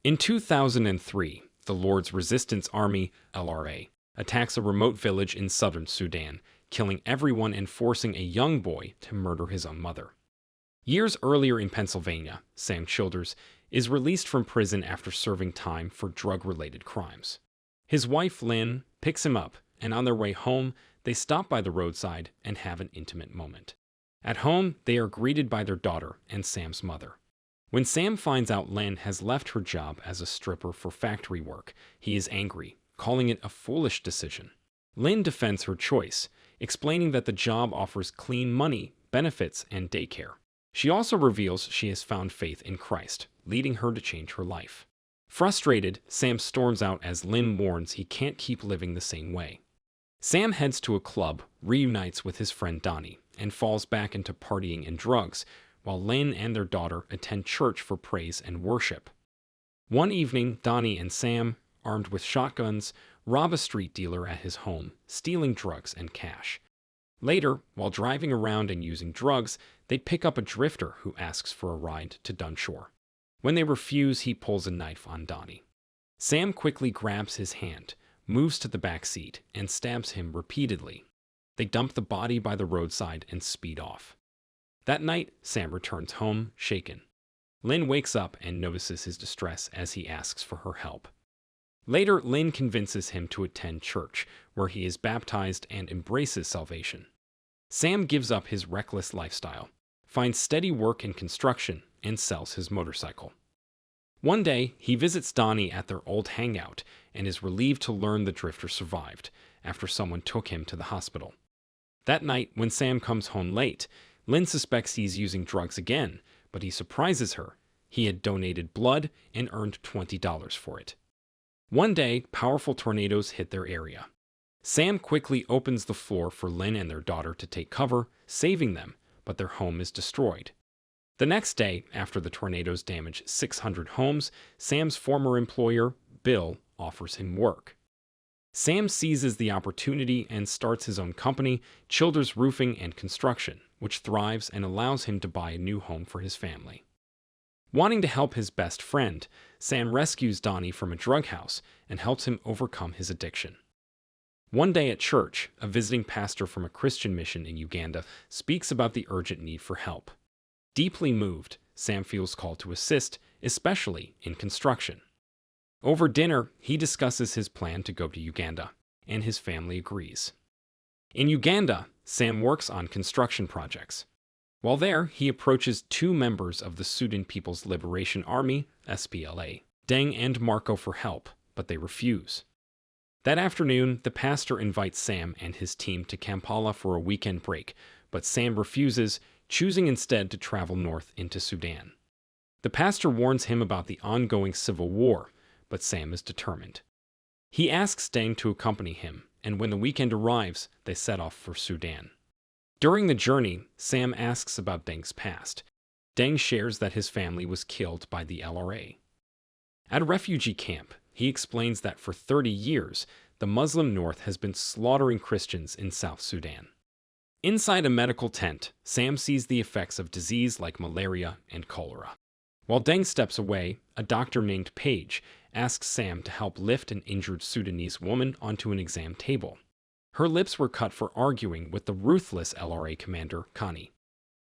In 2003, the Lord's Resistance Army, LRA, attacks a remote village in southern Sudan, killing everyone and forcing a young boy to murder his own mother. Years earlier in Pennsylvania, Sam Childers is released from prison after serving time for drug-related crimes. His wife, Lynn, picks him up, and on their way home, they stop by the roadside and have an intimate moment. At home, they are greeted by their daughter and Sam's mother. When Sam finds out Lynn has left her job as a stripper for factory work, he is angry, calling it a foolish decision. Lynn defends her choice, explaining that the job offers clean money, benefits, and daycare. She also reveals she has found faith in Christ, leading her to change her life. Frustrated, Sam storms out as Lynn warns he can't keep living the same way. Sam heads to a club, reunites with his friend Donnie, and falls back into partying and drugs, while Lynn and their daughter attend church for praise and worship. One evening, Donnie and Sam, armed with shotguns, rob a street dealer at his home, stealing drugs and cash. Later, while driving around and using drugs, they pick up a drifter who asks for a ride to Dunshore. When they refuse, he pulls a knife on Donnie. Sam quickly grabs his hand, moves to the back seat, and stabs him repeatedly. They dump the body by the roadside and speed off. That night, Sam returns home, shaken. Lynn wakes up and notices his distress as he asks for her help. Later, Lynn convinces him to attend church, where he is baptized and embraces salvation. Sam gives up his reckless lifestyle, finds steady work in construction, and sells his motorcycle. One day, he visits Donnie at their old hangout and is relieved to learn the drifter survived after someone took him to the hospital. That night, when Sam comes home late, Lynn suspects he's using drugs again, but he surprises her. He had donated blood and earned $20 for it. One day, powerful tornadoes hit their area. Sam quickly opens the floor for Lynn and their daughter to take cover, saving them, but their home is destroyed. The next day, after the tornadoes damage 600 homes, Sam's former employer, Bill, offers him work. Sam seizes the opportunity and starts his own company, Childers Roofing and Construction, which thrives and allows him to buy a new home for his family. Wanting to help his best friend, Sam rescues Donnie from a drug house and helps him overcome his addiction. One day at church, a visiting pastor from a Christian mission in Uganda speaks about the urgent need for help. Deeply moved, Sam feels called to assist, especially in construction. Over dinner, he discusses his plan to go to Uganda, and his family agrees. In Uganda, Sam works on construction projects. While there, he approaches two members of the Sudan People's Liberation Army, SPLA, Deng and Marco, for help, but they refuse. That afternoon, the pastor invites Sam and his team to Kampala for a weekend break, but Sam refuses, choosing instead to travel north into Sudan. The pastor warns him about the ongoing civil war, but Sam is determined. He asks Deng to accompany him, and when the weekend arrives, they set off for Sudan. During the journey, Sam asks about Deng's past. Deng shares that his family was killed by the LRA. At a refugee camp, he explains that for 30 years, the Muslim North has been slaughtering Christians in South Sudan. Inside a medical tent, Sam sees the effects of disease like malaria and cholera. While Deng steps away, a doctor named Paige asks Sam to help lift an injured Sudanese woman onto an exam table. Her lips were cut for arguing with the ruthless LRA commander, Connie.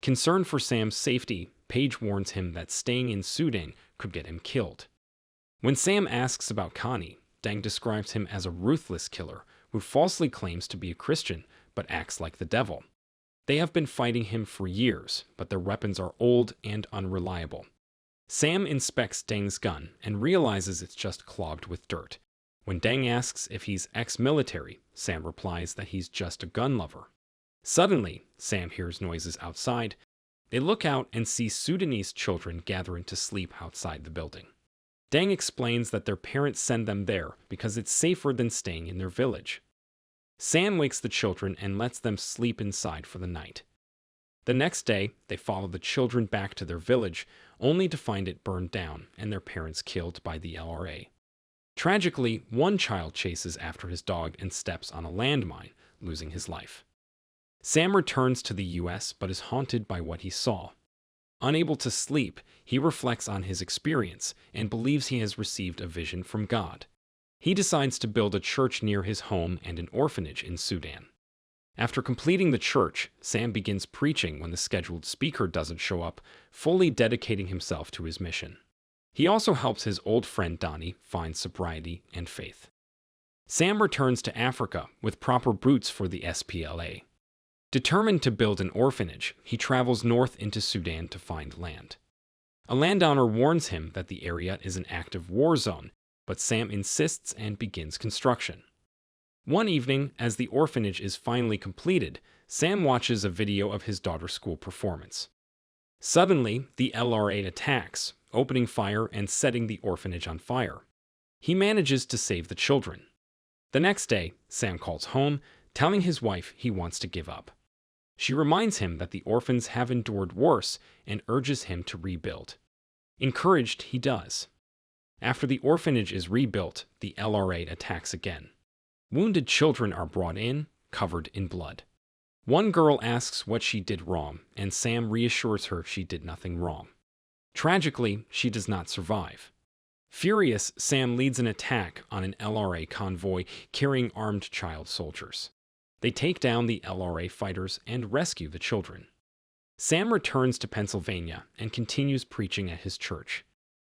Concerned for Sam's safety, Paige warns him that staying in Sudan could get him killed. When Sam asks about Connie, Deng describes him as a ruthless killer who falsely claims to be a Christian but acts like the devil. They have been fighting him for years, but their weapons are old and unreliable. Sam inspects Deng's gun and realizes it's just clogged with dirt. When Deng asks if he's ex-military, Sam replies that he's just a gun lover. Suddenly, Sam hears noises outside. They look out and see Sudanese children gathering to sleep outside the building. Deng explains that their parents send them there because it's safer than staying in their village. Sam wakes the children and lets them sleep inside for the night. The next day, they follow the children back to their village, only to find it burned down and their parents killed by the LRA. Tragically, one child chases after his dog and steps on a landmine, losing his life. Sam returns to the U.S. but is haunted by what he saw. Unable to sleep, he reflects on his experience and believes he has received a vision from God. He decides to build a church near his home and an orphanage in Sudan. After completing the church, Sam begins preaching when the scheduled speaker doesn't show up, fully dedicating himself to his mission. He also helps his old friend Donnie find sobriety and faith. Sam returns to Africa with proper boots for the SPLA. Determined to build an orphanage, he travels north into Sudan to find land. A landowner warns him that the area is an active war zone, but Sam insists and begins construction. One evening, as the orphanage is finally completed, Sam watches a video of his daughter's school performance. Suddenly, the LRA attacks, opening fire and setting the orphanage on fire. He manages to save the children. The next day, Sam calls home, telling his wife he wants to give up. She reminds him that the orphans have endured worse and urges him to rebuild. Encouraged, he does. After the orphanage is rebuilt, the LRA attacks again. Wounded children are brought in, covered in blood. One girl asks what she did wrong, and Sam reassures her she did nothing wrong. Tragically, she does not survive. Furious, Sam leads an attack on an LRA convoy carrying armed child soldiers. They take down the LRA fighters and rescue the children. Sam returns to Pennsylvania and continues preaching at his church.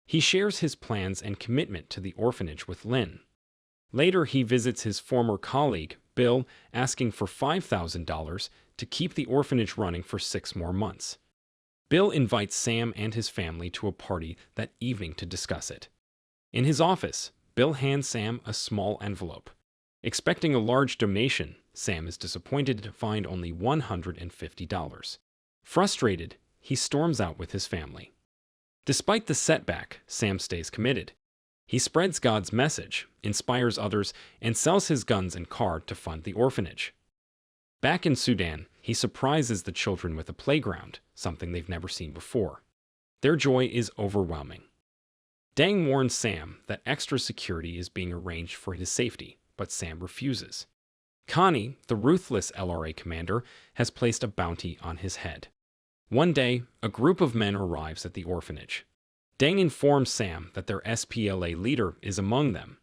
He shares his plans and commitment to the orphanage with Lynn. Later, he visits his former colleague, Bill, asking for $5,000 to keep the orphanage running for 6 more months. Bill invites Sam and his family to a party that evening to discuss it. In his office, Bill hands Sam a small envelope. Expecting a large donation, Sam is disappointed to find only $150. Frustrated, he storms out with his family. Despite the setback, Sam stays committed. He spreads God's message, inspires others, and sells his guns and car to fund the orphanage. Back in Sudan, he surprises the children with a playground, something they've never seen before. Their joy is overwhelming. Deng warns Sam that extra security is being arranged for his safety, but Sam refuses. Connie, the ruthless LRA commander, has placed a bounty on his head. One day, a group of men arrives at the orphanage. Deng informs Sam that their SPLA leader is among them.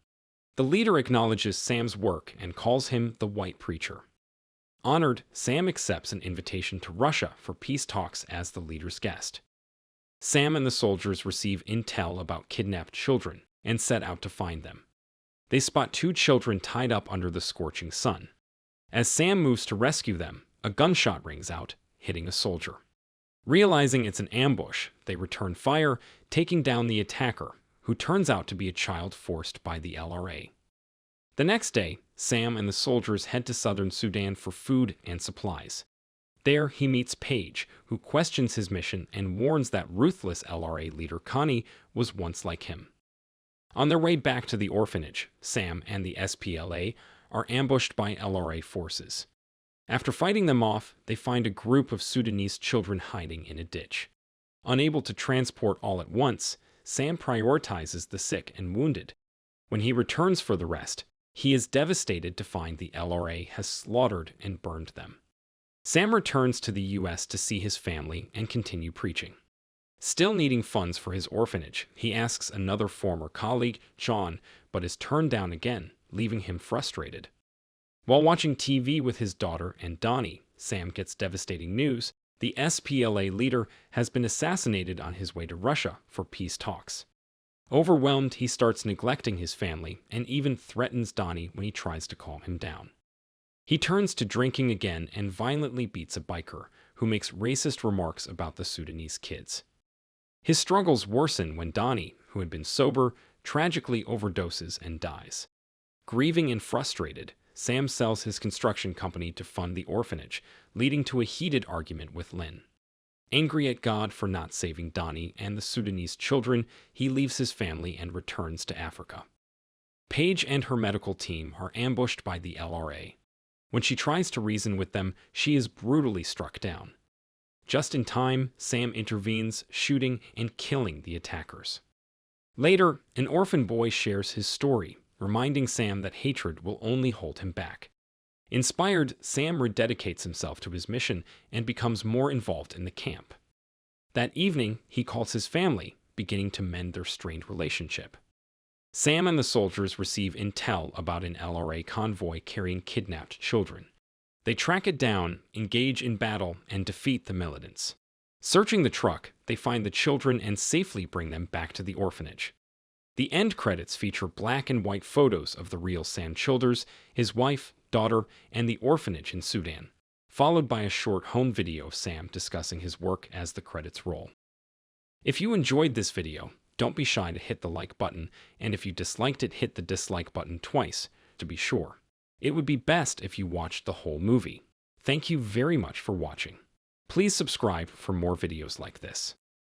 The leader acknowledges Sam's work and calls him the White Preacher. Honored, Sam accepts an invitation to Russia for peace talks as the leader's guest. Sam and the soldiers receive intel about kidnapped children and set out to find them. They spot 2 children tied up under the scorching sun. As Sam moves to rescue them, a gunshot rings out, hitting a soldier. Realizing it's an ambush, they return fire, taking down the attacker, who turns out to be a child forced by the LRA. The next day, Sam and the soldiers head to southern Sudan for food and supplies. There, he meets Paige, who questions his mission and warns that ruthless LRA leader Connie was once like him. On their way back to the orphanage, Sam and the SPLA are ambushed by LRA forces. After fighting them off, they find a group of Sudanese children hiding in a ditch. Unable to transport all at once, Sam prioritizes the sick and wounded. When he returns for the rest, he is devastated to find the LRA has slaughtered and burned them. Sam returns to the U.S. to see his family and continue preaching. Still needing funds for his orphanage, he asks another former colleague, John, but is turned down again, leaving him frustrated. While watching TV with his daughter and Donnie, Sam gets devastating news. The SPLA leader has been assassinated on his way to Russia for peace talks. Overwhelmed, he starts neglecting his family and even threatens Donnie when he tries to calm him down. He turns to drinking again and violently beats a biker, who makes racist remarks about the Sudanese kids. His struggles worsen when Donnie, who had been sober, tragically overdoses and dies. Grieving and frustrated, Sam sells his construction company to fund the orphanage, leading to a heated argument with Lynn. Angry at God for not saving Donnie and the Sudanese children, he leaves his family and returns to Africa. Paige and her medical team are ambushed by the LRA. When she tries to reason with them, she is brutally struck down. Just in time, Sam intervenes, shooting and killing the attackers. Later, an orphan boy shares his story, reminding Sam that hatred will only hold him back. Inspired, Sam rededicates himself to his mission and becomes more involved in the camp. That evening, he calls his family, beginning to mend their strained relationship. Sam and the soldiers receive intel about an LRA convoy carrying kidnapped children. They track it down, engage in battle, and defeat the militants. Searching the truck, they find the children and safely bring them back to the orphanage. The end credits feature black and white photos of the real Sam Childers, his wife, daughter, and the orphanage in Sudan, followed by a short home video of Sam discussing his work as the credits roll. If you enjoyed this video, don't be shy to hit the like button, and if you disliked it, hit the dislike button twice, to be sure. It would be best if you watched the whole movie. Thank you very much for watching. Please subscribe for more videos like this.